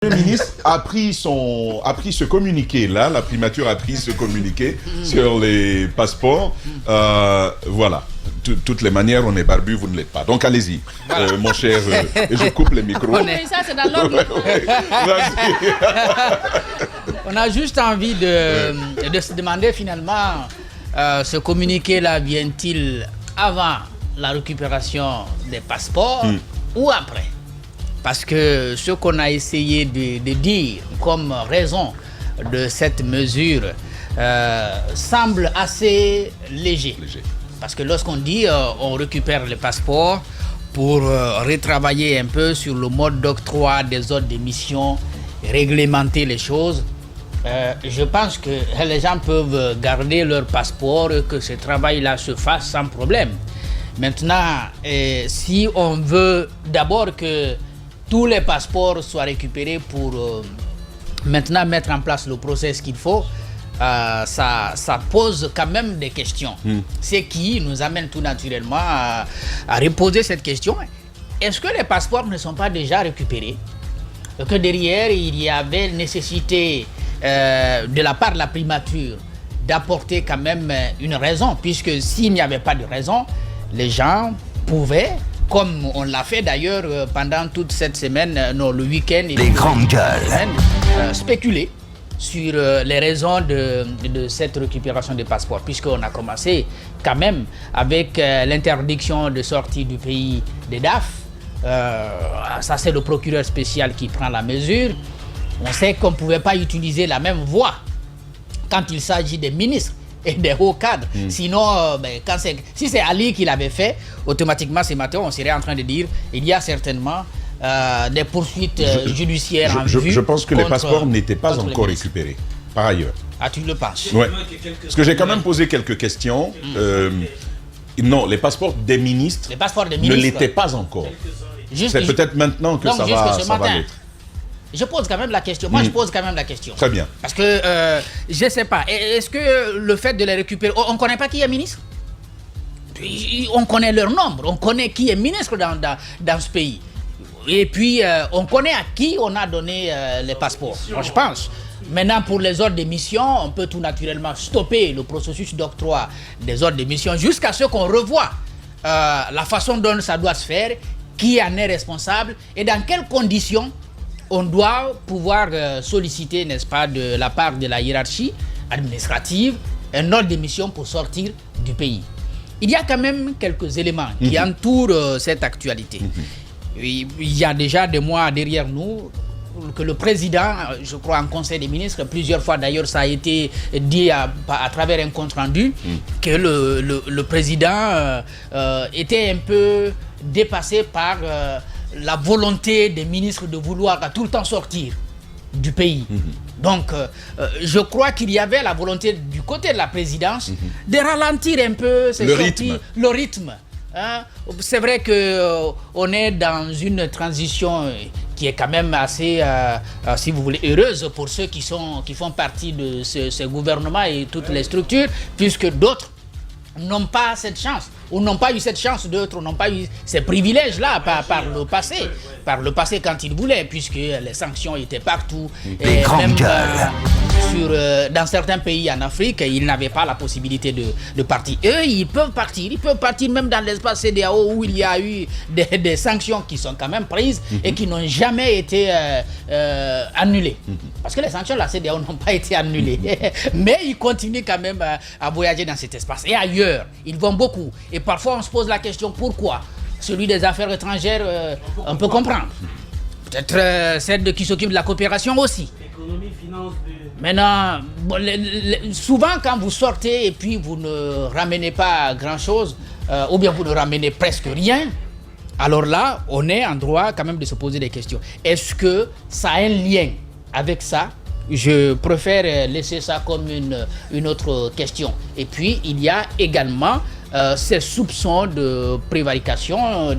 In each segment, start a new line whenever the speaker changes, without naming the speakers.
Le ministre a pris ce communiqué-là, la primature a pris ce communiqué sur les passeports. Voilà. Toutes les manières, on est barbu, vous ne l'êtes pas. Donc allez-y, voilà. Mon cher, et je coupe les micros.
Ça, c'est dans l'ordre. On a juste envie de se demander finalement, ce communiqué-là vient-il avant la récupération des passeports ou après? Parce que ce qu'on a essayé de dire comme raison de cette mesure semble assez léger. Parce que lorsqu'on dit on récupère les passeports pour retravailler un peu sur le mode d'octroi des ordres d'émission, réglementer les choses, je pense que les gens peuvent garder leur passeport et que ce travail-là se fasse sans problème. Maintenant, si on veut d'abord que tous les passeports soient récupérés pour maintenant mettre en place le process qu'il faut, ça pose quand même des questions. Ce qui nous amène tout naturellement à reposer cette question. Est-ce que les passeports ne sont pas déjà récupérés? Que derrière, il y avait nécessité de la part de la primature d'apporter quand même une raison, puisque s'il n'y avait pas de raison, les gens pouvaient, comme on l'a fait d'ailleurs pendant toute cette semaine, le week-end,
les grandes gueules,
spéculer sur les raisons de cette récupération des passeports, puisqu'on a commencé quand même avec l'interdiction de sortie du pays des DAF. Ça, c'est le procureur spécial qui prend la mesure. On sait qu'on ne pouvait pas utiliser la même voie quand il s'agit des ministres et des hauts cadres. Sinon, si c'est Ali qui l'avait fait, automatiquement ce matin, on serait en train de dire il y a certainement des poursuites judiciaires en vue.
Je pense que les passeports n'étaient pas encore récupérés, par ailleurs.
Ah, tu le penses?
Ouais. Parce que j'ai quand même posé quelques questions. Non, les passeports des ministres, ne l'étaient pas encore. C'est peut-être maintenant que ça va l'être.
Je pose quand même la question. Moi, je pose quand même la question.
Très bien.
Parce que, je ne sais pas, est-ce que le fait de les récupérer... On ne connaît pas qui est ministre? On connaît leur nombre. On connaît qui est ministre dans ce pays. Et puis, on connaît à qui on a donné les passeports. Moi, je pense. Maintenant, pour les ordres d'émission, on peut tout naturellement stopper le processus d'octroi des ordres d'émission jusqu'à ce qu'on revoie la façon dont ça doit se faire, qui en est responsable et dans quelles conditions on doit pouvoir solliciter, n'est-ce pas, de la part de la hiérarchie administrative, un ordre d'émission pour sortir du pays. Il y a quand même quelques éléments qui entourent cette actualité. Il y a déjà des mois derrière nous que le président, je crois en Conseil des ministres, plusieurs fois d'ailleurs ça a été dit à travers un compte rendu, que le président était un peu dépassé par la volonté des ministres de vouloir tout le temps sortir du pays. Donc, je crois qu'il y avait la volonté du côté de la présidence de ralentir un peu le rythme. Hein? C'est vrai qu'on est dans une transition qui est quand même assez, si vous voulez, heureuse pour ceux qui font partie de ce gouvernement et toutes les structures, puisque d'autres n'ont pas cette chance, ou n'ont pas eu cette chance, d'autres n'ont pas eu ces privilèges-là par le passé quand ils voulaient, puisque les sanctions étaient partout. Et même dans certains pays en Afrique, ils n'avaient pas la possibilité de partir. Eux, ils peuvent partir même dans l'espace CEDEAO où il y a eu des sanctions qui sont quand même prises et qui n'ont jamais été annulées. Parce que les sanctions de la CEDEAO n'ont pas été annulées. Mais ils continuent quand même à voyager dans cet espace. Et ailleurs, ils vont beaucoup. Et parfois, on se pose la question, pourquoi? Celui des affaires étrangères, on peut comprendre. Peut-être celle qui s'occupe de la coopération aussi. Économie, finance... Maintenant, souvent quand vous sortez et puis vous ne ramenez pas grand-chose, ou bien vous ne ramenez presque rien, alors là, on est en droit quand même de se poser des questions. Est-ce que ça a un lien avec ça? Je préfère laisser ça comme une autre question. Et puis, il y a également ces soupçons de prévarication.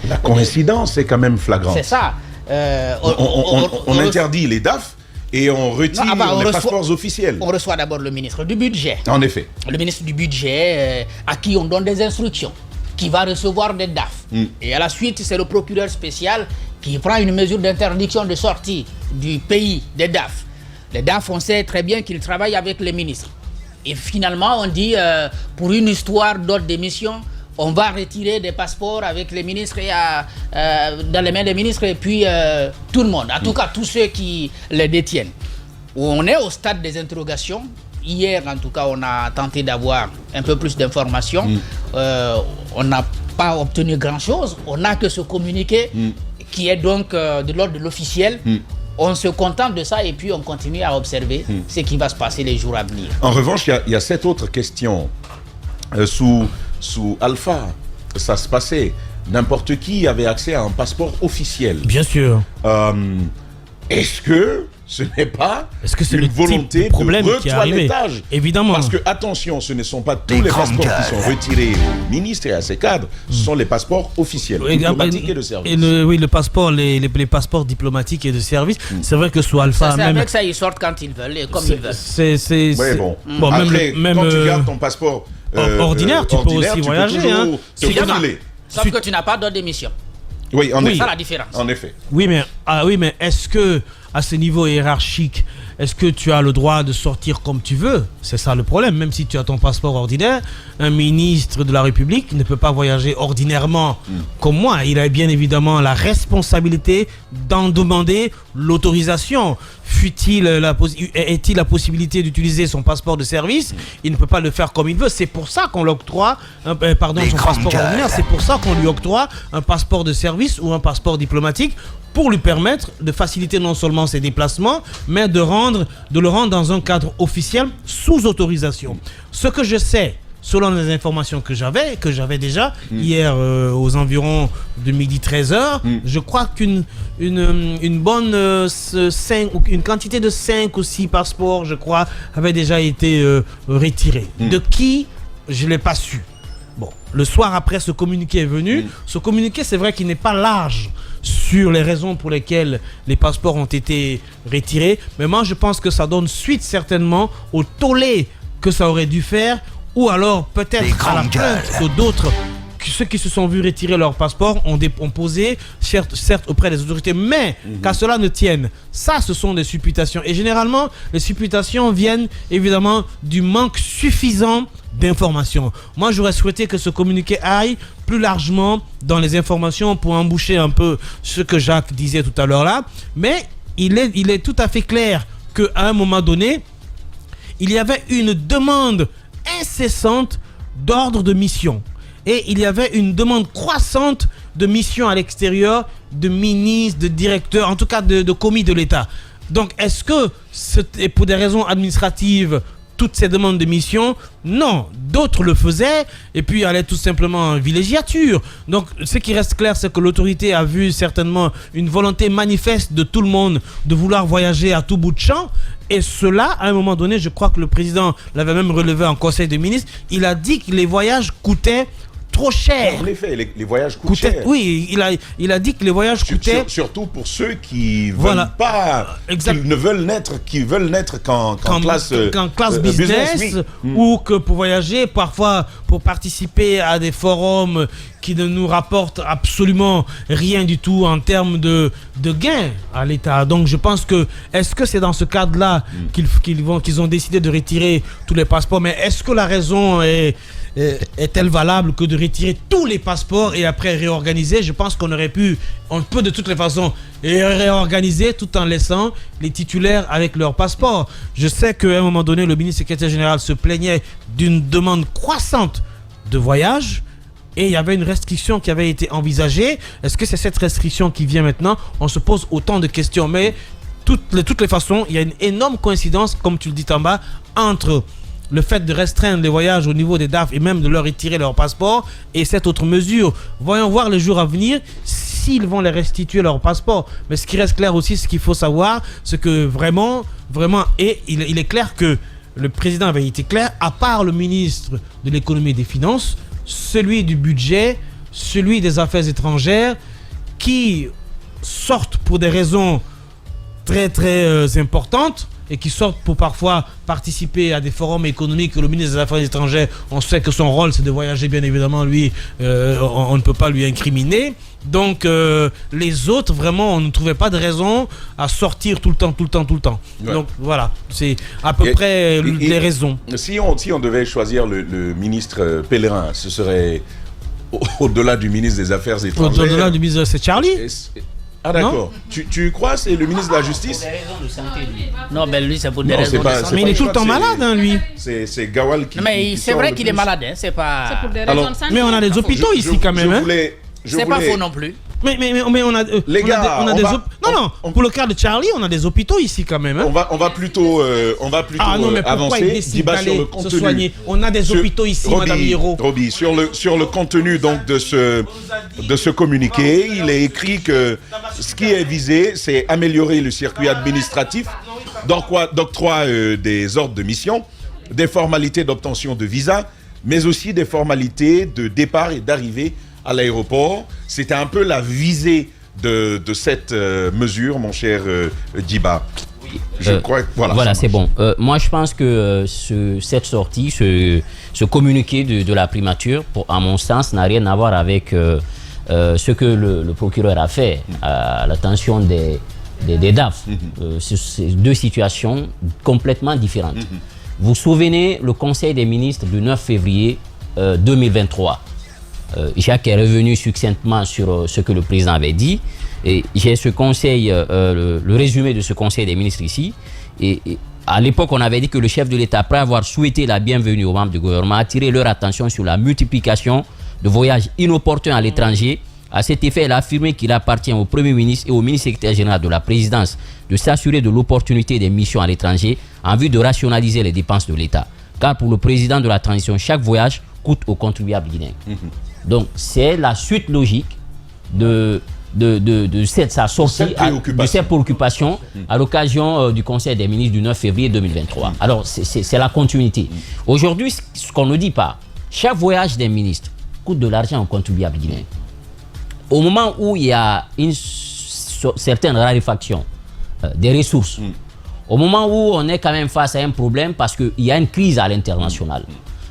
La coïncidence est quand même flagrante.
C'est ça.
On interdit les DAF et on retire les passeports officiels.
On reçoit d'abord le ministre du budget.
En effet.
Le ministre du budget à qui on donne des instructions, qui va recevoir des DAF. Et à la suite, c'est le procureur spécial qui prend une mesure d'interdiction de sortie du pays des DAF. Les DAF, on sait très bien qu'ils travaillent avec les ministres. Et finalement, on dit, pour une histoire d'ordre d'émission, on va retirer des passeports avec les ministres et dans les mains des ministres et puis tout le monde, en tout cas tous ceux qui les détiennent. On est au stade des interrogations. Hier, en tout cas, on a tenté d'avoir un peu plus d'informations. On n'a pas obtenu grand-chose. On n'a que ce communiqué qui est donc de l'ordre de l'officiel. On se contente de ça et puis on continue à observer ce qui va se passer les jours à venir.
En revanche, il y a cette autre question. Sous Alpha, ça se passait. N'importe qui avait accès à un passeport officiel.
Bien sûr.
Est-ce que ce n'est pas une volonté de retoilettage?
Évidemment.
Parce que, attention, ce ne sont pas tous les passeports qui sont retirés au ministre et à ses cadres. Ce sont les passeports officiels, diplomatiques et de service.
Oui, le passeport, les passeports diplomatiques et de service. C'est vrai que sous Alpha...
C'est avec ça, ils sortent quand ils veulent et comme ils veulent.
Oui, bon. Après, quand tu gardes ton passeport
ordinaire, tu peux aussi voyager.
Sauf que tu n'as pas d'ordre d'émission.
Oui, en effet.
C'est ça la différence.
En effet.
Oui, mais est-ce que à ce niveau hiérarchique, est-ce que tu as le droit de sortir comme tu veux? C'est ça le problème. Même si tu as ton passeport ordinaire, un ministre de la République ne peut pas voyager ordinairement comme moi. Il a bien évidemment la responsabilité d'en demander l'autorisation. Est-il la possibilité d'utiliser son passeport de service? Il ne peut pas le faire comme il veut. C'est pour ça qu'on l'octroie, son passeport ordinaire. C'est pour ça qu'on lui octroie un passeport de service ou un passeport diplomatique pour lui permettre de faciliter non seulement ses déplacements, mais de le rendre dans un cadre officiel sous autorisation. Ce que je sais, selon les informations que j'avais déjà hier aux environs de midi 13h, je crois qu'une bonne une quantité de 5 ou 6 passeports, je crois, avait déjà été retirée. De qui? Je ne l'ai pas su. Bon, le soir après, ce communiqué est venu. Ce communiqué, c'est vrai qu'il n'est pas large sur les raisons pour lesquelles les passeports ont été retirés. Mais moi, je pense que ça donne suite certainement au tollé que ça aurait dû faire, ou alors peut-être à la plainte que d'autres, ceux qui se sont vus retirer leur passeport, ont posé, certes auprès des autorités, mais qu'à cela ne tienne. Ça, ce sont des supputations. Et généralement, les supputations viennent évidemment du manque suffisant d'informations. Moi, j'aurais souhaité que ce communiqué aille plus largement dans les informations pour emboucher un peu ce que Jacques disait tout à l'heure là. Mais il est tout à fait clair qu'à un moment donné, il y avait une demande incessante d'ordre de mission. Et il y avait une demande croissante de missions à l'extérieur, de ministres, de directeurs, en tout cas de commis de l'État. Donc, est-ce que c'est pour des raisons administratives toutes ces demandes de mission? Non, d'autres le faisaient et puis allaient tout simplement en villégiature. Donc ce qui reste clair, c'est que l'autorité a vu certainement une volonté manifeste de tout le monde de vouloir voyager à tout bout de champ. Et cela, à un moment donné, je crois que le président l'avait même relevé en conseil des ministres, il a dit que les voyages coûtaient trop cher.
En effet, les voyages coûtent cher.
Oui, il a dit que les voyages coûtaient...
Surtout pour ceux qui veulent pas, qui veulent naître qu'en classe
business ou que pour voyager, parfois pour participer à des forums qui ne nous rapportent absolument rien du tout en termes de gains à l'État. Donc je pense que, est-ce que c'est dans ce cadre-là qu'ils ont décidé de retirer tous les passeports? Mais est-ce que la raison est-elle valable que de retirer tous les passeports et après réorganiser? Je pense on peut de toutes les façons réorganiser tout en laissant les titulaires avec leur passeport. Je sais qu'à un moment donné, le ministre secrétaire général se plaignait d'une demande croissante de voyage et il y avait une restriction qui avait été envisagée. Est-ce que c'est cette restriction qui vient maintenant? On se pose autant de questions, mais de toutes les façons, il y a une énorme coïncidence, comme tu le dis en bas, entre le fait de restreindre les voyages au niveau des DAF et même de leur retirer leur passeport et cette autre mesure. Voyons voir les jours à venir s'ils vont les restituer leur passeport. Mais ce qui reste clair aussi, ce qu'il faut savoir, c'est que vraiment, et il est clair que le président avait été clair, à part le ministre de l'économie et des finances, celui du budget, celui des affaires étrangères, qui sortent pour des raisons très très importantes, et qui sortent pour parfois participer à des forums économiques. Le ministre des Affaires étrangères, on sait que son rôle c'est de voyager, bien évidemment, lui, on ne peut pas lui incriminer. Donc les autres, vraiment, on ne trouvait pas de raison à sortir tout le temps. Ouais. Donc voilà, c'est à peu près les raisons.
Si on devait choisir le ministre pèlerin, ce serait au-delà du ministre des Affaires étrangères.
Au-delà du ministre, c'est Charlie.
Ah d'accord. Tu crois c'est le ministre de la Justice?
Pour des raisons de santé, lui. Non, mais lui, c'est pour des raisons de santé.
Mais il est tout le temps malade, hein, lui.
C'est Gawal qui...
Mais c'est vrai qu'il est malade, hein, c'est pas...
C'est pour des raisons de santé.
Mais on a des hôpitaux ici quand même.
C'est pas faux non plus.
Mais on a,
les gars,
pour le cas de Charlie, on a des hôpitaux ici quand même. Hein.
On va plutôt avancer.
Sur le se soigner. On a des hôpitaux ici, Madame Hiro.
Roby, sur le contenu donc de ce communiqué, il est écrit que ce qui est visé, c'est améliorer le circuit administratif, d'octroi des ordres de mission, des formalités d'obtention de visa, mais aussi des formalités de départ et d'arrivée à l'aéroport. C'était un peu la visée de cette mesure, mon cher Djiba. Je crois que
voilà, c'est bon. Moi, je pense que cette sortie, ce communiqué de la primature, à mon sens, n'a rien à voir avec ce que le procureur a fait à l'attention des DAF. C'est deux situations complètement différentes. Vous vous souvenez, le Conseil des ministres du 9 février 2023, Jacques est revenu succinctement sur ce que le président avait dit. Et j'ai ce conseil, le résumé de ce conseil des ministres ici. Et à l'époque, on avait dit que le chef de l'État, après avoir souhaité la bienvenue aux membres du gouvernement, a attiré leur attention sur la multiplication de voyages inopportuns à l'étranger. À cet effet, il a affirmé qu'il appartient au Premier ministre et au ministre secrétaire général de la présidence de s'assurer de l'opportunité des missions à l'étranger en vue de rationaliser les dépenses de l'État. Car pour le président de la transition, chaque voyage coûte aux contribuables guinéens. Donc, c'est la suite logique de sa sortie, de cette préoccupation à l'occasion du Conseil des ministres du 9 février 2023. Alors, c'est la continuité. Aujourd'hui, ce qu'on ne dit pas, chaque voyage des ministres coûte de l'argent aux contribuables guinéens. Au moment où il y a une certaine raréfaction des ressources, au moment où on est quand même face à un problème parce qu'il y a une crise à l'international,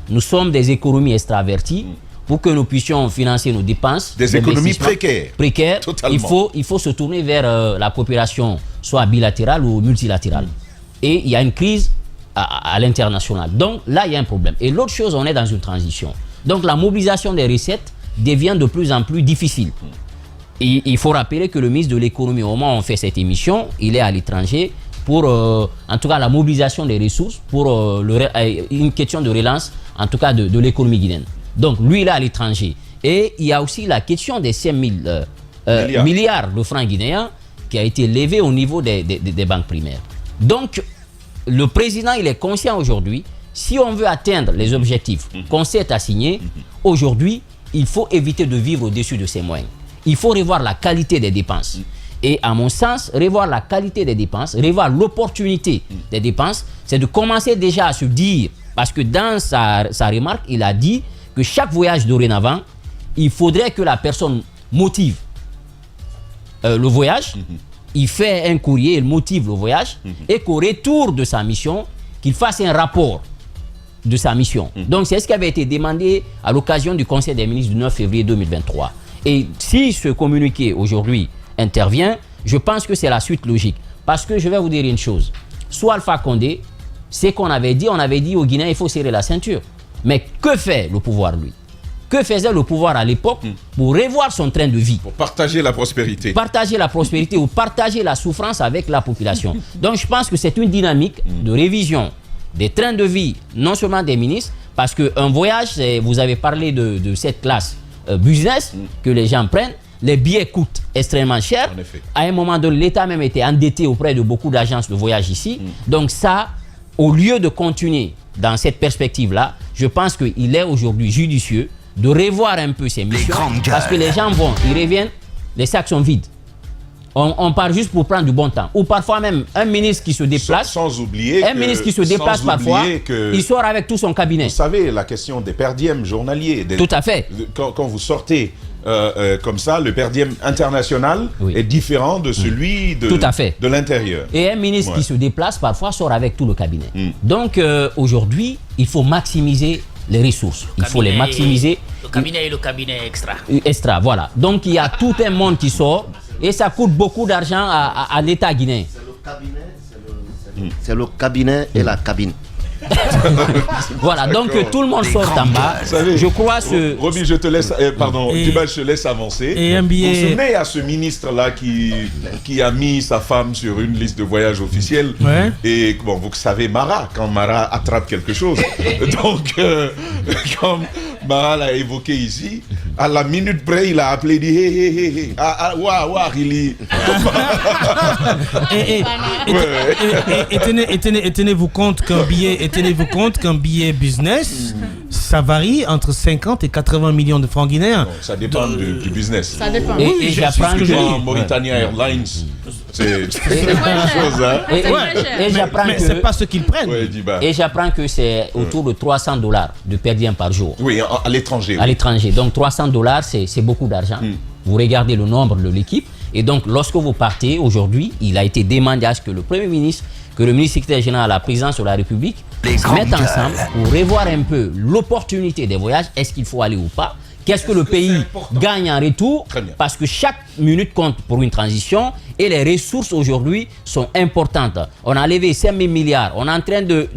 nous sommes des économies extraverties. Pour que nous puissions financer nos dépenses,
des économies précaires,
il faut se tourner vers la coopération, soit bilatérale ou multilatérale. Et il y a une crise à l'international. Donc là, il y a un problème. Et l'autre chose, on est dans une transition. Donc la mobilisation des recettes devient de plus en plus difficile. Et il faut rappeler que le ministre de l'économie, au moment où on fait cette émission, il est à l'étranger pour, en tout cas, la mobilisation des ressources pour une question de relance, en tout cas, de l'économie guinéenne. Donc, lui, il est à l'étranger. Et il y a aussi la question des 5 000 milliards de francs guinéens qui a été levé au niveau des banques primaires. Donc, le président, il est conscient aujourd'hui, si on veut atteindre les objectifs qu'on s'est assignés, aujourd'hui, il faut éviter de vivre au-dessus de ses moyens. Il faut revoir la qualité des dépenses. Et à mon sens, revoir la qualité des dépenses, revoir l'opportunité des dépenses, c'est de commencer déjà à se dire, parce que dans sa remarque, il a dit que chaque voyage dorénavant, il faudrait que la personne motive le voyage, il fait un courrier, il motive le voyage, et qu'au retour de sa mission, qu'il fasse un rapport de sa mission. Donc c'est ce qui avait été demandé à l'occasion du Conseil des ministres du 9 février 2023. Et si ce communiqué aujourd'hui intervient, je pense que c'est la suite logique. Parce que je vais vous dire une chose, soit Alpha Condé, c'est qu'on avait dit aux Guinéens, il faut serrer la ceinture. Mais que fait le pouvoir, lui? Que faisait le pouvoir à l'époque pour revoir son train de vie?
Pour partager la prospérité.
Partager la prospérité ou partager la souffrance avec la population. Donc je pense que c'est une dynamique de révision des trains de vie, non seulement des ministres, parce qu'un voyage, vous avez parlé de cette classe business que les gens prennent, les billets coûtent extrêmement cher. À un moment donné, l'État même était endetté auprès de beaucoup d'agences de voyage ici. Donc ça, au lieu de continuer dans cette perspective-là, je pense qu'il est aujourd'hui judicieux de revoir un peu ces missions. Parce que les gens ils reviennent, les sacs sont vides. On part juste pour prendre du bon temps. Ou parfois même un ministre qui se déplace.
Sans oublier
ministre qui se déplace parfois, il sort avec tout son cabinet.
Vous savez, la question des per diem journaliers.
Tout à fait.
Quand vous sortez comme ça, le per diem international est différent de celui de l'intérieur.
Et un ministre qui se déplace parfois sort avec tout le cabinet. Donc aujourd'hui, il faut maximiser les ressources. Il faut les maximiser.
Le cabinet et le cabinet extra.
Extra, voilà. Donc il y a tout un monde qui sort et ça coûte beaucoup d'argent à l'État guinéen.
C'est le cabinet et la cabine.
Voilà, donc tout le monde sort en bas. Je crois ce...
Roby, je te laisse, Diba, je te laisse avancer.
Et un billet...
Vous vous souvenez à ce ministre-là qui a mis sa femme sur une liste de voyage officielle. Et bon, vous savez Mara, quand Mara attrape quelque chose. Donc, comme Mara l'a évoqué ici, à la minute près, il a appelé, il dit hé,
et tenez-vous compte qu'un billet business, ça varie entre 50 et 80 millions de francs guinéens.
Non, ça dépend du business.
Ça dépend.
Et j'apprends que
Mauritania Airlines, c'est
C'est chose, hein.
Et j'apprends
mais
que
c'est pas ce qu'ils prennent.
et j'apprends que c'est autour de $300 de per diem par jour.
Oui, à l'étranger.
À l'étranger. Donc $300, c'est beaucoup d'argent. Vous regardez le nombre de l'équipe. Et donc, lorsque vous partez aujourd'hui, il a été demandé à ce que le Premier ministre, que le ministre secrétaire général à la présidence de la République se mettent ensemble pour revoir un peu l'opportunité des voyages. Est-ce qu'il faut aller ou pas? Qu'est-ce que le pays gagne en retour? Parce que chaque minute compte pour une transition et les ressources aujourd'hui sont importantes. On a levé 5 000 milliards. On est en train de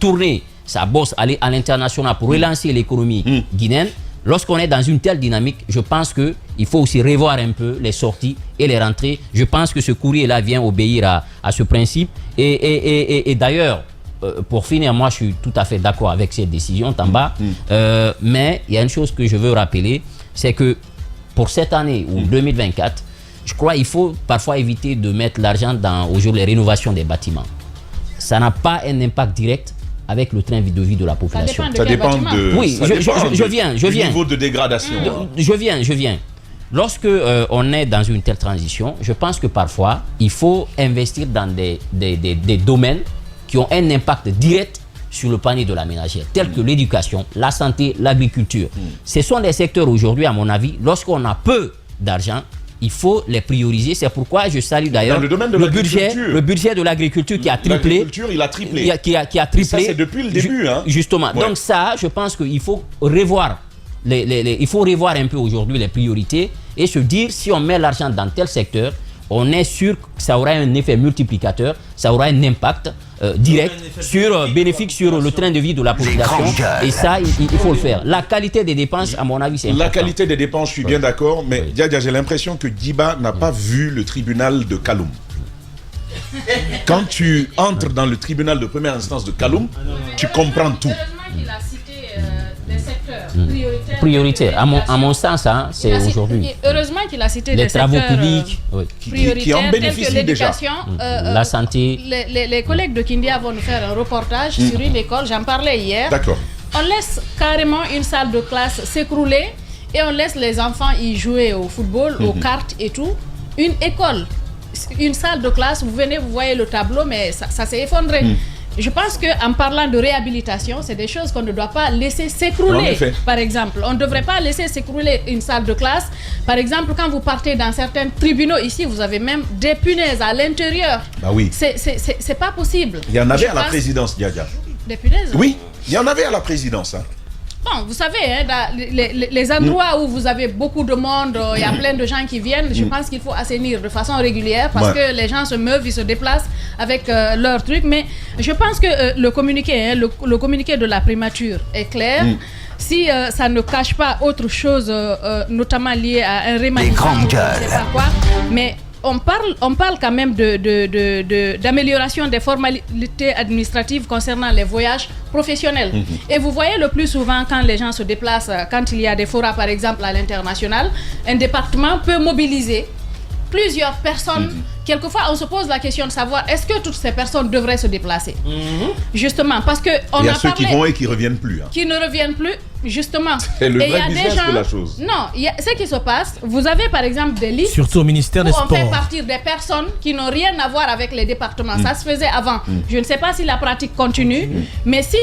tourner sa bosse à l'international pour relancer l'économie guinéenne. Lorsqu'on est dans une telle dynamique, je pense qu'il faut aussi revoir un peu les sorties et les rentrées. Je pense que ce courrier-là vient obéir à ce principe. Et d'ailleurs, pour finir, moi je suis tout à fait d'accord avec cette décision, Tamba. Mais il y a une chose que je veux rappeler, c'est que pour cette année ou 2024, je crois qu'il faut parfois éviter de mettre l'argent dans aujourd'hui les rénovations des bâtiments. Ça n'a pas un impact direct avec le train de vie de la population.
Ça dépend de
oui, je viens.
Du niveau de dégradation.
Je viens. Lorsque on est dans une telle transition, je pense que parfois, il faut investir dans des domaines qui ont un impact direct sur le panier de la ménagère, tels que l'éducation, la santé, l'agriculture. Ce sont des secteurs aujourd'hui, à mon avis, lorsqu'on a peu d'argent, il faut les prioriser. C'est pourquoi je salue d'ailleurs le budget de l'agriculture qui a triplé.
L'agriculture, il a triplé.
Qui a triplé.
Ça, c'est depuis le début.
Justement. Ouais. Donc ça, je pense qu'il faut revoir il faut revoir un peu aujourd'hui les priorités et se dire si on met l'argent dans tel secteur, on est sûr que ça aura un effet multiplicateur, ça aura un impact direct bénéfique sur le train de vie de la population. Et ça, il faut le faire. La qualité des dépenses, à mon avis, c'est important.
La qualité des dépenses, je suis bien d'accord, mais Diadia, j'ai l'impression que Diba n'a pas vu le tribunal de Kaloum. Quand tu entres dans le tribunal de première instance de Kaloum, tu comprends tout.
Heureusement qu'il a cité des secteurs
prioritaires. À mon sens, hein, c'est aujourd'hui.
Heureusement qu'il a cité
des
des
travaux
secteurs
publics
qui en bénéficient déjà.
La santé.
Les collègues de Kindia vont nous faire un reportage sur une école, j'en parlais hier.
D'accord.
On laisse carrément une salle de classe s'écrouler et on laisse les enfants y jouer au football, aux cartes et tout. Une école, une salle de classe, vous venez, vous voyez le tableau, mais ça s'est effondré. Je pense qu'en parlant de réhabilitation, c'est des choses qu'on ne doit pas laisser s'écrouler. Par exemple, on ne devrait pas laisser s'écrouler une salle de classe. Par exemple, quand vous partez dans certains tribunaux, ici, vous avez même des punaises à l'intérieur.
Bah oui.
C'est pas possible.
Il y en avait à la présidence, Diadia.
Des punaises?
Oui, il y en avait à la présidence.
Bon, vous savez, hein, les endroits où vous avez beaucoup de monde, il y a plein de gens qui viennent, je pense qu'il faut assainir de façon régulière parce que les gens se meuvent, ils se déplacent avec leurs trucs. Mais je pense que le communiqué, le communiqué de la primature est clair. Si ça ne cache pas autre chose, notamment lié à un remaniement, je ne sais pas quoi, mais on parle quand même d'amélioration des formalités administratives concernant les voyages professionnels. Et vous voyez le plus souvent quand les gens se déplacent, quand il y a des forats par exemple à l'international, un département peut mobiliser plusieurs personnes
quelquefois on se pose la question de savoir est-ce que toutes ces personnes devraient se déplacer. Justement, parce que on
Il y a
a
ceux
parlé,
qui vont et qui reviennent plus. Hein.
qui ne reviennent plus, justement.
C'est le
Et il y
vrai
a des
business
gens,
de la chose.
Non, ce qui se passe, vous avez par exemple des listes
Surtout au ministère des
où on fait
Sports.
partir des personnes qui n'ont rien à voir avec les départements. Ça se faisait avant. Je ne sais pas si la pratique continue, mais si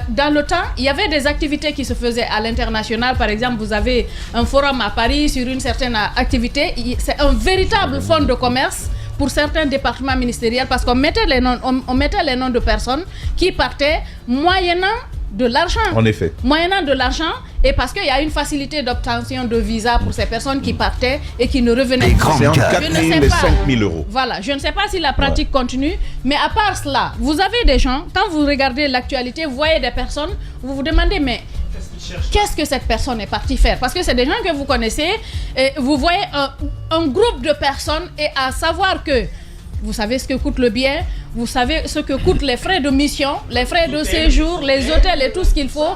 dans le temps, il y avait des activités qui se faisaient à l'international. Par exemple, vous avez un forum à Paris sur une certaine activité. C'est un véritable fonds de commerce pour certains départements ministériels parce qu'on mettait les noms de personnes qui partaient moyennant de l'argent.
En effet.
Moyennant de l'argent et parce qu'il y a une facilité d'obtention de visa pour ces personnes qui partaient et qui ne revenaient pas.
C'est entre 4
Je
000
ne sais
et
pas.
5 000 euros.
Voilà, je ne sais pas si la pratique continue, mais à part cela, vous avez des gens, quand vous regardez l'actualité, vous voyez des personnes, vous vous demandez, mais qu'est-ce que cette personne est partie faire? Parce que c'est des gens que vous connaissez, et vous voyez un groupe de personnes et à savoir que vous savez ce que coûte le bien, vous savez ce que coûtent les frais de mission, les frais de séjour, les hôtels et tout ce qu'il faut.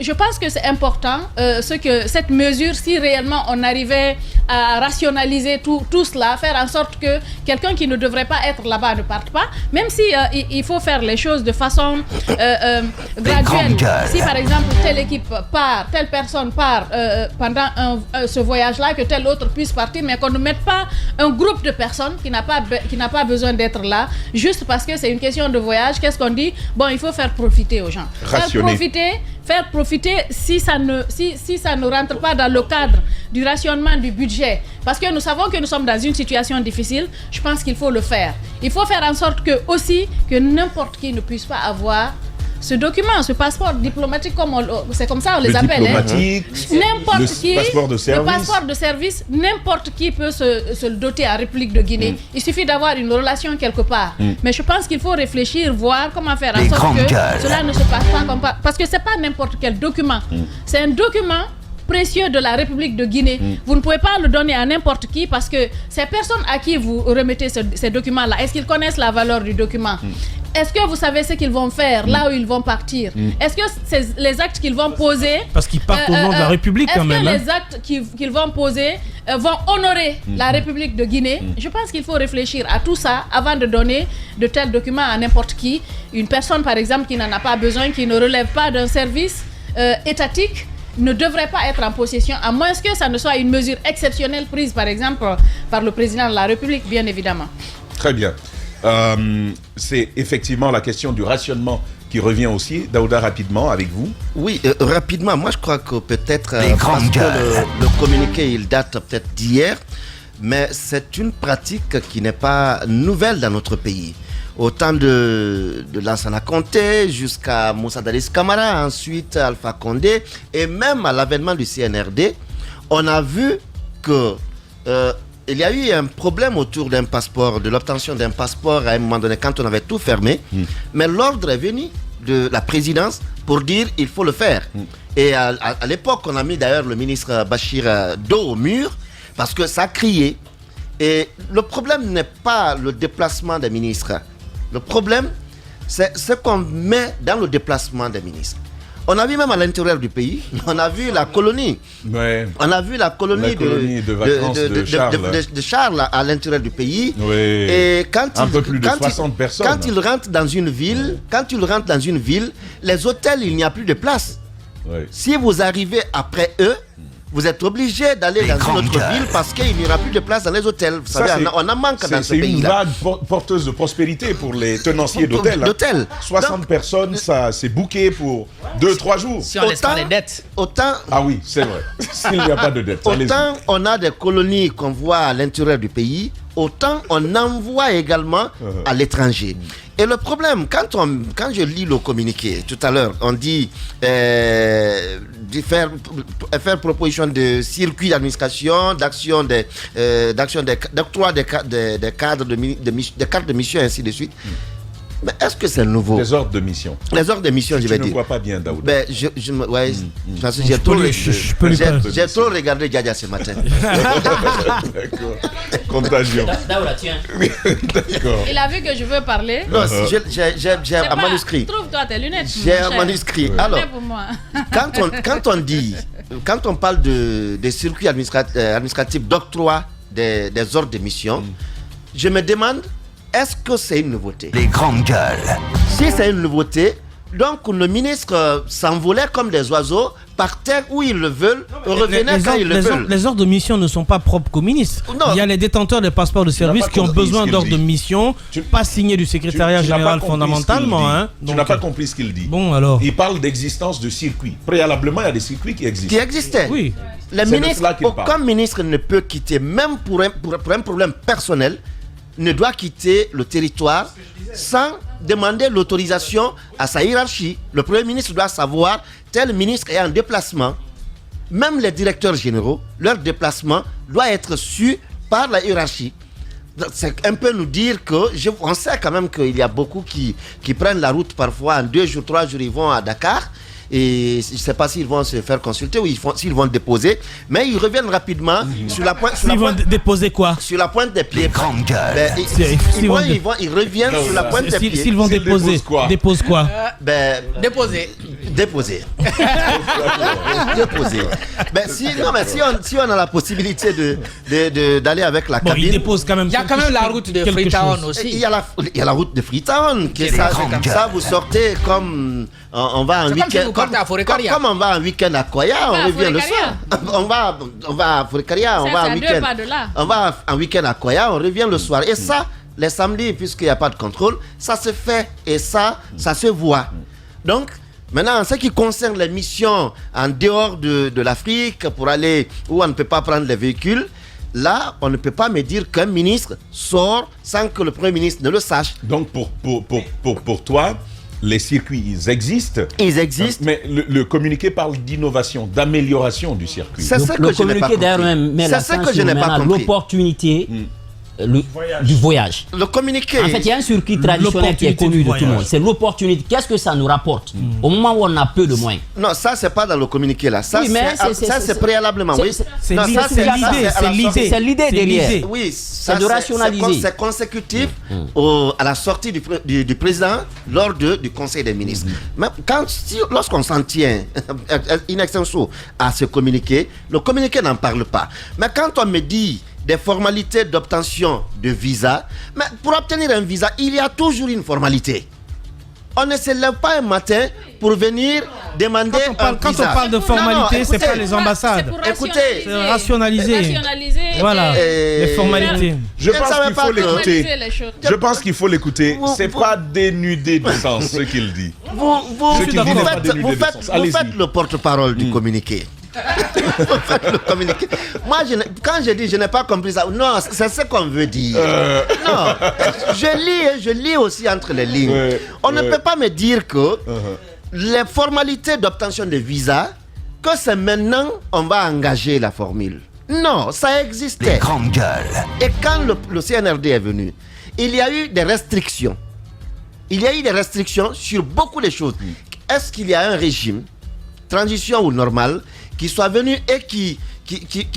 Je pense que c'est important cette mesure, si réellement on arrivait à rationaliser tout cela, faire en sorte que quelqu'un qui ne devrait pas être là-bas ne parte pas, même si il faut faire les choses de façon graduelle. Si par exemple telle équipe part, telle personne part pendant ce voyage-là, que telle autre puisse partir, mais qu'on ne mette pas un groupe de personnes qui n'a pas besoin d'être là, juste parce que c'est une question de voyage. Qu'est-ce qu'on dit? Bon, il faut faire profiter aux gens.
Rationner.
Faire profiter si ça ne rentre pas dans le cadre du rationnement du budget. Parce que nous savons que nous sommes dans une situation difficile, je pense qu'il faut le faire. Il faut faire en sorte que n'importe qui ne puisse pas avoir ce document, ce passeport diplomatique, c'est comme ça on les appelle.
Diplomatique,
N'importe qui,
passeport de service.
le passeport de service, n'importe qui peut se le doter à République de Guinée. Il suffit d'avoir une relation quelque part. Mais je pense qu'il faut réfléchir, voir comment faire en sorte que cela ne se passe pas comme ça. Parce que c'est pas n'importe quel document. C'est un document précieux de la République de Guinée. Vous ne pouvez pas le donner à n'importe qui parce que ces personnes à qui vous remettez ces documents-là, est-ce qu'ils connaissent la valeur du document? Est-ce que vous savez ce qu'ils vont faire là où ils vont partir? Est-ce que les actes qu'ils vont poser...
Parce qu'ils partent au nom de la République quand même.
Est-ce que les actes qu'ils vont poser vont honorer la République de Guinée? Je pense qu'il faut réfléchir à tout ça avant de donner de tels documents à n'importe qui. Une personne, par exemple, qui n'en a pas besoin, qui ne relève pas d'un service étatique, ne devrait pas être en possession, à moins que ça ne soit une mesure exceptionnelle prise, par exemple, par le président de la République, bien évidemment.
Très bien. C'est effectivement la question du rationnement qui revient aussi. Daouda, rapidement, avec vous.
Oui, rapidement. Moi, je crois que peut-être parce que le communiqué, il date peut-être d'hier, mais c'est une pratique qui n'est pas nouvelle dans notre pays. Autant de Lansana Conté jusqu'à Moussa Dadis Camara, ensuite Alpha Condé, et même à l'avènement du CNRD, on a vu que il y a eu un problème autour d'un passeport, de l'obtention d'un passeport à un moment donné quand on avait tout fermé, mais l'ordre est venu de la présidence pour dire il faut le faire. Et à l'époque, on a mis d'ailleurs le ministre Bachir dos au mur parce que ça criait. Et le problème n'est pas le déplacement des ministres. Le problème, c'est ce qu'on met dans le déplacement des ministres. On a vu même à l'intérieur du pays, on a vu la colonie.
Ouais.
On a vu la colonie
de vacances
de Charles à l'intérieur du pays.
Oui.
Et quand
un peu plus de 60 personnes.
Quand ils rentrent dans une ville, les hôtels, il n'y a plus de place.
Ouais.
Si vous arrivez après eux, vous êtes obligé d'aller dans une autre ville parce qu'il n'y aura plus de place dans les hôtels. Vous savez, on en manque dans ce pays-là.
C'est une vague porteuse de prospérité pour les tenanciers d'hôtels. 60 personnes, ça c'est booké pour 2-3 jours.
Si on laisse pas les dettes.
Ah oui, c'est vrai. S'il n'y a pas de dettes.
Autant on a des colonies qu'on voit à l'intérieur du pays, autant on envoie également à l'étranger. Et le problème, quand je lis le communiqué, tout à l'heure, on dit faire proposition de circuit d'administration, d'octroi des cadres de cartes de mission, ainsi de suite. Mais est-ce que c'est nouveau?
Les ordres de mission.
Les ordres de mission, je vais dire.
Tu ne vois pas bien, Daouda.
Ben, parce que j'ai trop regardé Djadia ce matin.
D'accord. Contagion.
Daouda, tiens.
D'accord.
Il a vu que je veux parler.
Non, j'ai un manuscrit.
Trouve-toi tes lunettes.
J'ai un manuscrit.
Oui.
Alors,
Pour moi.
quand on parle des circuits administratifs d'octroi des ordres de mission, je me demande, est-ce que c'est une nouveauté?
Les grandes gueules.
Si c'est une nouveauté, donc nos ministres s'envolaient comme des oiseaux, partaient où ils le veulent, revenaient quand ils le veulent.
Les ordres de mission ne sont pas propres qu'aux ministres.
Non.
Il y a les détenteurs des passeports de service qui ont besoin d'ordres de mission, pas signés du secrétariat
Tu n'as
général
pas compris
fondamentalement.
ce qu'il
Hein.
dit. Tu n'as pas compris ce qu'il dit.
Bon, alors.
Il parle d'existence de circuits. Préalablement, il y a des circuits qui existent.
Qui existaient.
Oui.
Les
C'est de
ministres,
cela qu'il
aucun
parle.
ministre ne peut quitter, même pour un problème personnel, ne doit quitter le territoire sans demander l'autorisation à sa hiérarchie. Le Premier ministre doit savoir, tel ministre est en déplacement. Même les directeurs généraux, leur déplacement doit être su par la hiérarchie. C'est un peu nous dire que, on sait quand même qu'il y a beaucoup qui prennent la route parfois en 2 jours, 3 jours, ils vont à Dakar. Et je ne sais pas s'ils vont se faire consulter ou s'ils vont déposer, mais ils reviennent rapidement sur la pointe.
S'ils vont déposer quoi?
Sur la pointe des pieds.
Les grandes gueules.
Ben, ils reviennent sur la pointe des pieds.
S'ils vont déposer quoi? Dépose quoi?
Déposer.
Déposer. Déposer. Ben, si on a la possibilité d'aller avec la cabine.
Ils déposent quand même.
Il y a quand même la route de Freetown aussi.
Il y a la route de Freetown. Ça, vous sortez comme on va en week-end. Comme on va en week-end à Koya, on revient le soir. On va à Forekaria, on va en week-end. On va en week-end à Koya, on revient le soir. Et ça, les samedis, puisqu'il n'y a pas de contrôle, ça se fait et ça se voit. Donc, maintenant, en ce qui concerne les missions en dehors de l'Afrique, pour aller où on ne peut pas prendre les véhicules, là, on ne peut pas me dire qu'un ministre sort sans que le Premier ministre ne le sache.
Donc, pour toi, les circuits, ils existent.
Ils existent.
Mais le communiqué parle d'innovation, d'amélioration du circuit.
C'est ça que je n'ai pas compris.
C'est ce que je n'ai pas compris. L'opportunité du voyage.
Le communiqué.
En fait, il y a un circuit traditionnel qui est connu de tout le monde. C'est l'opportunité. Qu'est-ce que ça nous rapporte au moment où on a peu de moyens?
Non, ça, c'est pas dans le communiqué là. Ça,
oui,
c'est préalablement. Oui.
C'est l'idée derrière.
Oui,
c'est de rationaliser.
C'est consécutif à la sortie du président lors du Conseil des ministres. Mais lorsqu'on s'en tient in extenso à ce communiqué, le communiqué n'en parle pas. Mais quand on me dit des formalités d'obtention de visa, mais pour obtenir un visa, il y a toujours une formalité. On ne se lève pas un matin pour venir demander un visa.
Quand on parle de formalité, c'est pas les ambassades.
Écoutez,
c'est rationaliser. Voilà, les formalités.
Je pense qu'il faut l'écouter. Je pense qu'il faut l'écouter. C'est pas dénudé de sens ce qu'il dit.
Vous faites le porte-parole du communiqué. Le communiqué. Moi, quand je dis je n'ai pas compris ça, non, c'est ce qu'on veut dire. Non, je lis aussi entre les lignes. On ne peut pas me dire que les formalités d'obtention de visa, que c'est maintenant on va engager la formule. Non, ça existait.
Les grandes gueules.
Et quand le CNRD est venu, il y a eu des restrictions. Il y a eu des restrictions sur beaucoup de choses. Est-ce qu'il y a un régime, transition ou normal, qui soit venu et qui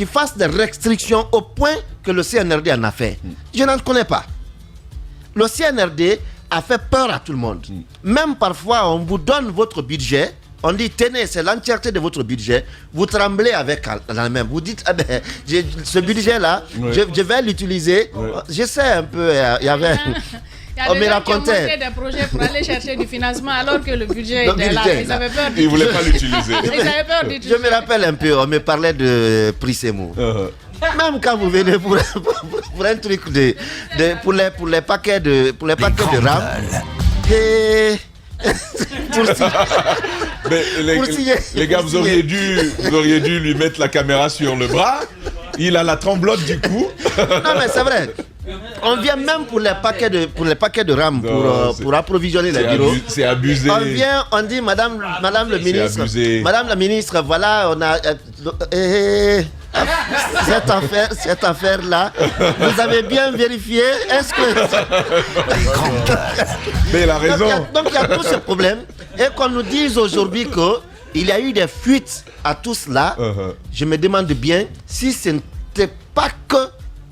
fasse des restrictions au point que le CNRD en a fait? Je n'en connais pas. Le CNRD a fait peur à tout le monde. Même parfois, on vous donne votre budget, on dit, tenez, c'est l'entièreté de votre budget, vous tremblez avec la main. Vous dites, ce budget-là, je vais l'utiliser. Je sais un peu, il y avait...
Il y a des gens qui ont monté des projets pour aller chercher du financement alors que le budget était là. Ils avaient peur d'utiliser.
Ils ne voulaient pas l'utiliser.
Ils avaient peur d'utiliser.
Je me rappelle un peu, on me parlait de Prissemo. Même quand vous venez pour un truc pour les paquets de RAM. Et
les gars, vous auriez dû lui mettre la caméra sur le bras. Il a la tremblote du cou.
Non mais c'est vrai. On vient même pour les paquets de RAM pour approvisionner les bureaux.
C'est abusé.
On vient, on dit madame le ministre. Madame la ministre, voilà, on a cette affaire là. Vous avez bien vérifié? Est-ce que
mais il a raison.
Donc il y a tous ces problèmes et qu'on nous dise aujourd'hui que il y a eu des fuites à tout cela. Je me demande bien si ce n'était pas que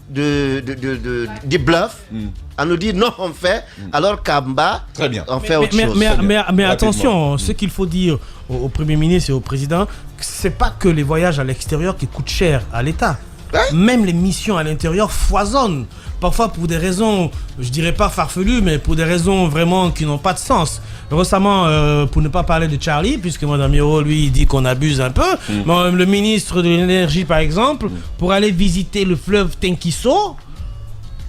des bluffs à nous dire non on fait alors qu'en bas on fait autre chose.
Mais attention, ce qu'il faut dire au Premier ministre et au Président, c'est pas que les voyages à l'extérieur qui coûtent cher à l'État. même les missions à l'intérieur foisonnent. Parfois pour des raisons, je dirais pas farfelues, mais pour des raisons vraiment qui n'ont pas de sens. Récemment, pour ne pas parler de Charlie, puisque Mme Miro, lui, il dit qu'on abuse un peu, mais le ministre de l'énergie, par exemple, pour aller visiter le fleuve Tenkiso,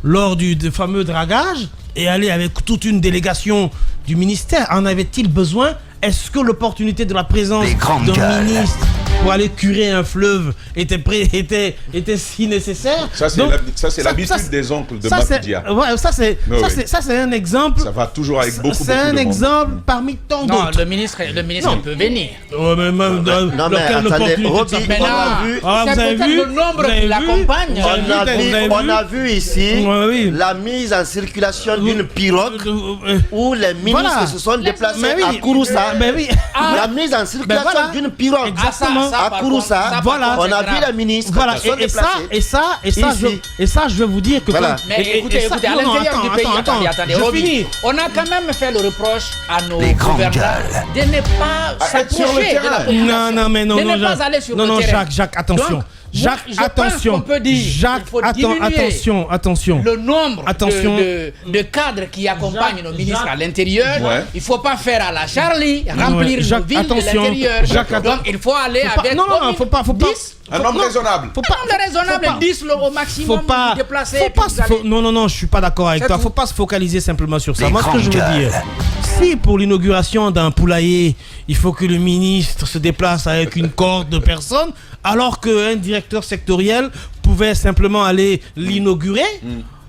lors du fameux dragage, et aller avec toute une délégation du ministère, en avait-il besoin? Est-ce que l'opportunité de la présence d'un ministre pour aller curer un fleuve était si nécessaire?
Ça, c'est l'habitude des oncles de Mapoudia.
Ça, c'est un exemple.
Ça va toujours avec beaucoup de monde.
C'est un exemple parmi tant d'autres.
Non, le ministre peut venir.
Non, mais
attendez, Roby,
vous avez vu
le nombre qui l'accompagne.
On a vu ici la mise en circulation d'une pirogue où les ministres se sont déplacés à Kouroussa. La mise en circulation d'une pirogue.
Exactement.
À Kouroussa,
voilà.
On a vu les ministres.
Voilà. Et ça, je veux vous dire que.
Voilà.
Mais écoutez, à l'intérieur du pays, attendez,
je finis.
On a quand même fait le reproche à nos gouvernants de ne pas s'approcher de la population.
Non, mais non.
De ne pas aller sur le terrain.
Jacques, attention.
Donc,
Jacques,
je pense qu'on peut dire,
Jacques,
il faut diminuer
attention.
le nombre de cadres qui accompagnent nos ministres à l'intérieur. Il ne faut pas faire à la Charlie, remplir nos villes de l'intérieur. Donc il faut aller avec
faut pas
10.
Un nombre raisonnable.
Faut pas raisonnable, 10 au maximum, déplacer.
Non, je suis pas d'accord avec toi. Faut pas se focaliser simplement sur ça. Moi, ce que je veux dire, si pour l'inauguration d'un poulailler, il faut que le ministre se déplace avec une corde de personnes, alors qu'un directeur sectoriel pouvait simplement aller l'inaugurer,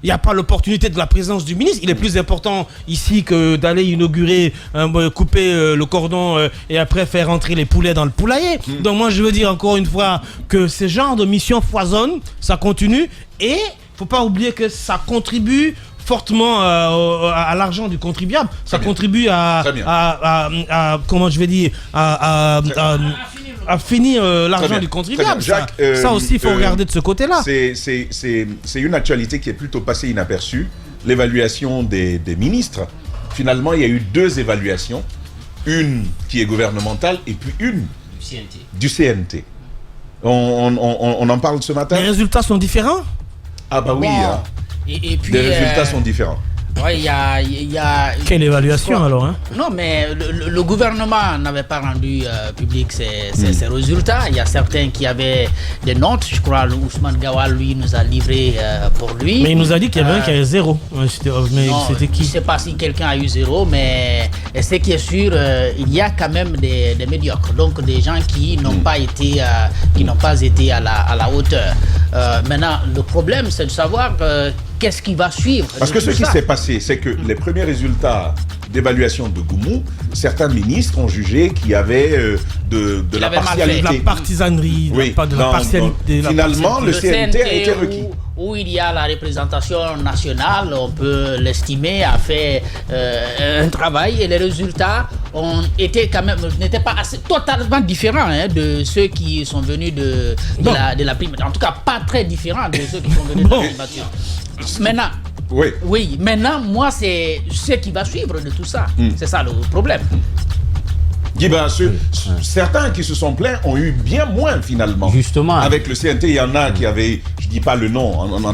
il n'y a pas l'opportunité de la présence du ministre. Il est plus important ici que d'aller inaugurer, couper le cordon et après faire rentrer les poulets dans le poulailler. Donc moi je veux dire encore une fois que ce genre de mission foisonne, ça continue et il ne faut pas oublier que ça contribue fortement à l'argent du contribuable. Ça contribue à comment je vais dire, à finir l'argent du contribuable.
Jacques,
ça aussi, il faut regarder de ce côté-là.
C'est une actualité qui est plutôt passée inaperçue. L'évaluation des ministres. Finalement, il y a eu 2 évaluations. Une qui est gouvernementale et puis une du CNT. On en parle ce matin.
Les résultats sont différents?
Ah bah oui.
Et puis,
les résultats sont différents.
Ouais, il y a...
Quelle évaluation alors hein?
Non, mais le gouvernement n'avait pas rendu public ses résultats. Il y a certains qui avaient des notes. Je crois Ousmane Gawal, lui, nous a livré pour lui.
Mais il nous a dit qu'il y avait un qui avait 0. Mais c'était qui?
Je ne sais pas si quelqu'un a eu 0, mais ce qui est sûr, il y a quand même des médiocres. Donc des gens qui n'ont pas été à la hauteur. Maintenant, le problème, c'est de savoir qu'est-ce qui va suivre.
Parce que ce qui s'est passé, c'est que les premiers résultats d'évaluation de Goumou, certains ministres ont jugé qu'il y avait de la partialité.
De la partisanerie, pas de la partialité.
Finalement, le CNT a été requis.
Où il y a la représentation nationale, on peut l'estimer, a fait un travail et les résultats n'étaient pas totalement différents de ceux qui sont venus de la primature. En tout cas, pas très différents de ceux qui sont venus de la primature. Maintenant, maintenant, moi, c'est ce qui va suivre de tout ça. C'est ça le problème.
Certains qui se sont plaints ont eu bien moins finalement.
Justement.
Avec le CNT, il y en a qui avaient, je dis pas le nom,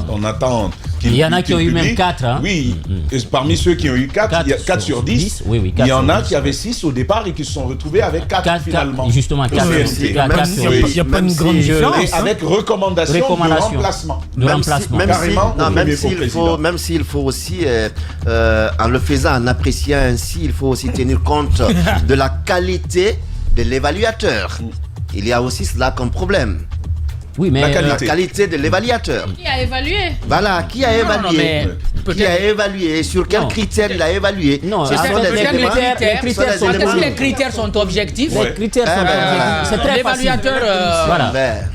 on attend.
Il y en a qui ont eu même 4. Hein?
Oui, et parmi ceux qui ont eu 4 sur 10, il y en a qui avaient 6 au départ et qui se sont retrouvés avec 4 finalement.
Justement, 4
Il n'y a pas une grande différence.
Avec recommandation de remplacement.
Même s'il faut aussi, en le faisant, en appréciant ainsi, il faut aussi tenir compte de la qualité de l'évaluateur. Il y a aussi cela comme problème.
Oui, mais
la qualité de l'évaluateur.
Qui a évalué?
Voilà, qui a évalué? Qui a évalué? Sur quels critères il a évalué?
Non,
les critères sont objectifs.
Les critères sont objectifs. C'est très facile.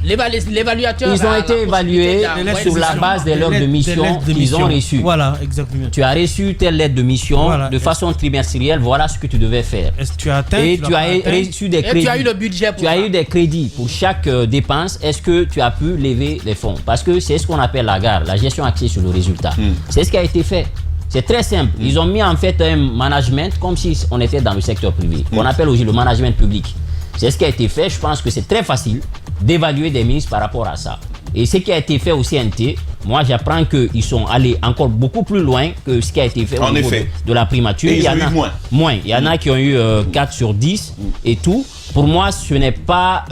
L'évaluateur.
Ils ont été évalués sur la base des lettres de mission qu'ils ont reçues.
Voilà, exactement.
Tu as reçu telle lettre de mission de façon trimestrielle. Voilà ce que tu devais faire.
Est-ce que tu as atteint?
Et tu as reçu des crédits.
Tu as eu le budget pour ça.
Tu as eu des crédits pour chaque dépense. Est-ce que tu as pu lever les fonds? Parce que c'est ce qu'on appelle la GAR, la gestion axée sur le résultat. C'est ce qui a été fait. C'est très simple. Ils ont mis en fait un management comme si on était dans le secteur privé. On appelle aussi le management public. C'est ce qui a été fait. Je pense que c'est très facile d'évaluer des ministres par rapport à ça. Et ce qui a été fait au CNT, moi j'apprends qu'ils sont allés encore beaucoup plus loin que ce qui a été fait au niveau de la primature.
Et il y en a
moins. Il y en a qui ont eu 4 sur 10 et tout. Pour moi, ce n'est pas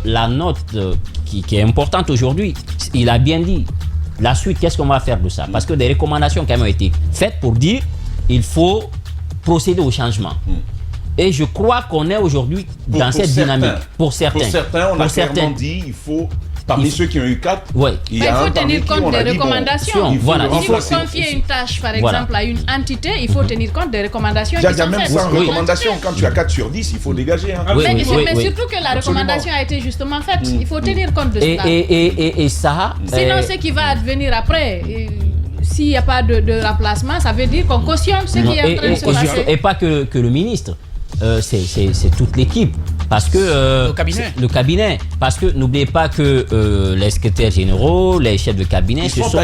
la note qui est importante aujourd'hui. Il a bien dit. La suite, qu'est-ce qu'on va faire de ça? Parce que des recommandations quand même ont été faites pour dire il faut procéder au changement. Et je crois qu'on est aujourd'hui dans cette dynamique. Pour certains.
Pour certains, on a clairement dit il faut... Parmi ceux qui ont eu 4,
il faut tenir compte des recommandations.
Il
faut confier une tâche, par exemple, à une entité, il faut tenir compte des recommandations qui sont faites.
Il y a même sans recommandation. Quand tu as 4 sur 10, il faut dégager.
Mais surtout que la recommandation a été justement faite. Il faut tenir compte de cela.
Et ça...
Sinon, ce qui va advenir après... S'il n'y a pas de remplacement, ça veut dire qu'on cautionne ce qui est en train de se passer.
Et pas que le ministre. C'est toute l'équipe. Parce que le cabinet. Parce que n'oubliez pas que les secrétaires généraux, les chefs de cabinet
ils sont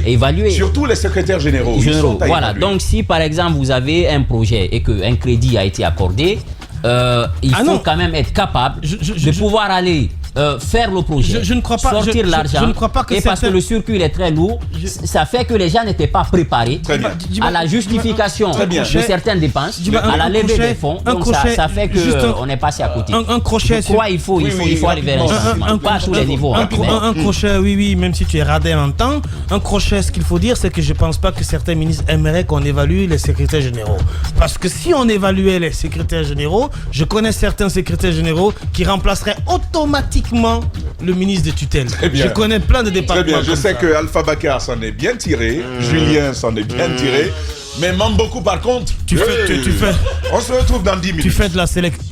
évalués. Surtout les secrétaires généraux.
Voilà. Donc si par exemple vous avez un projet et qu'un crédit a été accordé, il faut quand même être capable de pouvoir aller faire le projet,
je ne crois pas,
sortir l'argent.
Je ne crois pas que
parce que le circuit est très lourd, ça fait que les gens n'étaient pas préparés à la justification de certaines dépenses, à la levée des fonds. Donc ça fait qu'on est passé à côté.
Un crochet.
Je crois il faut arriver à un changement, pas à tous les niveaux.
Un crochet, oui, même si tu es radin en temps. Un crochet, ce qu'il faut dire, c'est que je ne pense pas que certains ministres aimeraient qu'on évalue les secrétaires généraux. Parce que si on évaluait les secrétaires généraux, je connais certains secrétaires généraux qui remplaceraient automatiquement le ministre de tutelle. Je connais plein de départements.
Très bien, je sais que Alpha Bakar s'en est bien tiré, Julien s'en est bien tiré, mais Mambokou par contre,
tu fais,
on se retrouve dans 10 minutes.
Tu fais de la sélection.